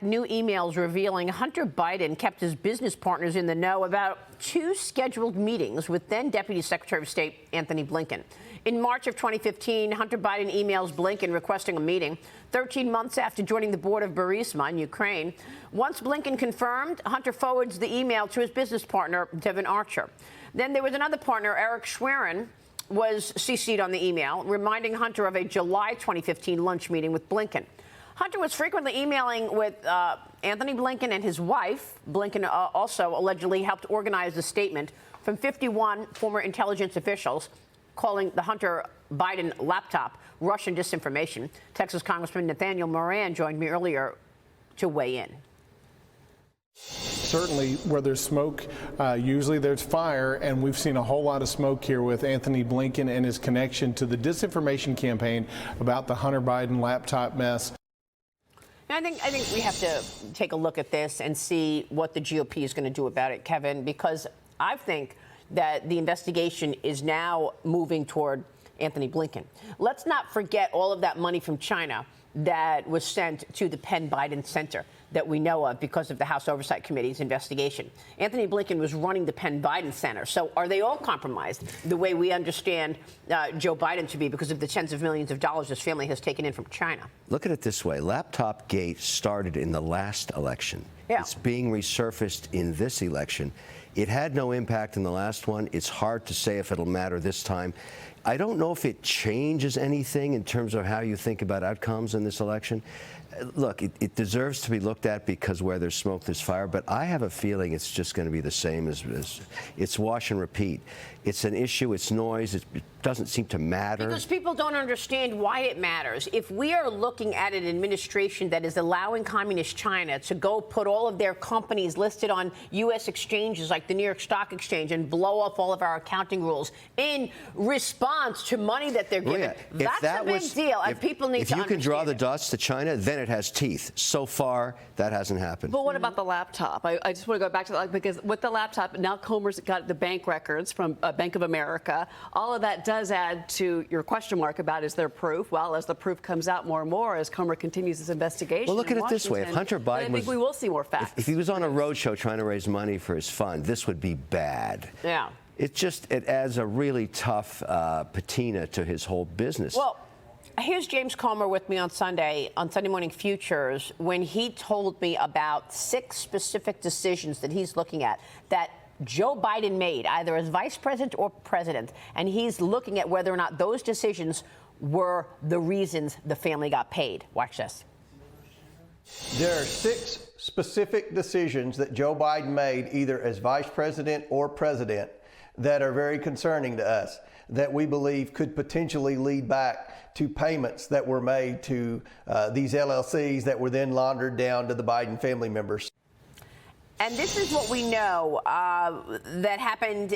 back new emails revealing Hunter Biden kept his business partners in the know about 2 scheduled meetings with then Deputy Secretary of State Anthony Blinken. In March of 2015, Hunter Biden emails Blinken requesting a meeting 13 months after joining the board of Bartiromo in Ukraine. Once Blinken confirmed, Hunter forwards the email to his business partner, Devon Archer. Then there was another partner, Eric Schwerin, was CC'd on the email, reminding Hunter of a July 2015 lunch meeting with Blinken. Hunter was frequently emailing with Anthony Blinken and his wife. Blinken also allegedly helped organize a statement from 51 former intelligence officials calling the Hunter Biden laptop Russian disinformation. Texas Congressman Nathaniel Moran joined me earlier to weigh in. Certainly, where there's smoke, usually there's fire, and we've seen a whole lot of smoke here with Anthony Blinken and his connection to the disinformation campaign about the Hunter Biden laptop mess. I think we have to take a look at this and see what the GOP is going to do about it, Kevin, because I think that the investigation is now moving toward Anthony Blinken. Let's not forget all of that money from China that was sent to the Penn Biden Center that we know of because of the House Oversight Committee's investigation. Anthony Blinken was running the Penn Biden Center. So are they all compromised the way we understand Joe Biden to be because of the tens of millions of dollars his family has taken in from China? Look at it this way. Laptop Gate started in the last election. Yeah. It's being resurfaced in this election. It had no impact in the last one. It's hard to say if it'll matter this time. I don't know if it changes anything in terms of how you think about outcomes in this election. Look, it deserves to be looked at because where there's smoke, there's fire. But I have a feeling it's just going to be the same as it's wash and repeat. It's an issue. It's noise. It doesn't seem to matter. Because people don't understand why it matters. If we are looking at an administration that is allowing communist China to go put all of their companies listed on U.S. exchanges like the New York Stock Exchange and blow up all of our accounting rules in response to money that they're given, that's a big deal. And people need to understand. If you can draw the dots to China, then it has teeth. So far, that hasn't happened. But what about the laptop? I just want to go back to that because with the laptop, now Comer's got the bank records from Bank of America. All of that does add to your question mark about is there proof? Well, as the proof comes out more and more, as Comer continues his investigation. Well, look at it this way. If Hunter Biden I think we will see more facts. If he was on a roadshow trying to raise money for his fund, this would be bad. Yeah. It adds a really tough patina to his whole business. Well, here's James Comer with me on Sunday Morning Futures, when he told me about 6 specific decisions that he's looking at that Joe Biden made, either as vice president or president, and he's looking at whether or not those decisions were the reasons the family got paid. Watch this. There are 6 specific decisions that Joe Biden made, either as vice president or president, that are very concerning to us, that we believe could potentially lead back to payments that were made to these LLCs that were then laundered down to the Biden family members. And this is what we know that happened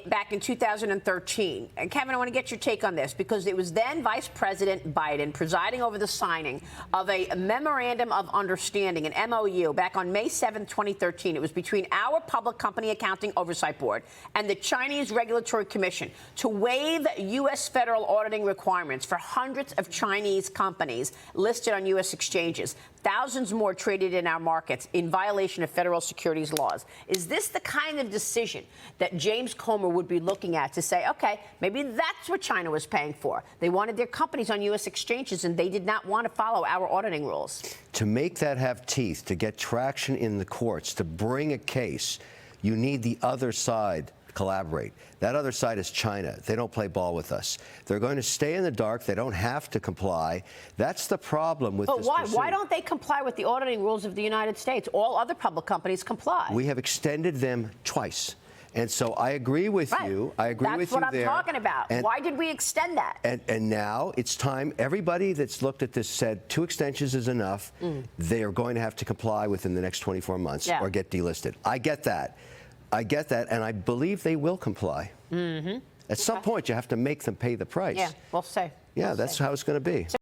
back in 2013. And Kevin, I want to get your take on this because it was then Vice President Biden presiding over the signing of a Memorandum of Understanding, an MOU, back on May 7, 2013. It was between our Public Company Accounting Oversight Board and the Chinese Regulatory Commission to waive U.S. federal auditing requirements for hundreds of Chinese companies listed on U.S. exchanges. Thousands more traded in our markets in violation of federal securities laws. Is this the kind of decision that James Comer would be looking at to say, okay, maybe that's what China was paying for? They wanted their companies on U.S. exchanges, and they did not want to follow our auditing rules. To make that have teeth, to get traction in the courts, to bring a case, you need the other side collaborate. That other side is China. They don't play ball with us. They're going to stay in the dark. They don't have to comply. That's the problem with this pursuit. Why don't they comply with the auditing rules of the United States? All other public companies comply. We have extended them twice. And so I agree with you. I agree with you there. That's what I'm talking about. Why did we extend that? And now it's time. Everybody that's looked at this said 2 extensions is enough. They are going to have to comply within the next 24 months or get delisted. I get that. And I believe they will comply. At some point, you have to make them pay the price. Yeah, we'll see. Yeah, that's how it's going to be.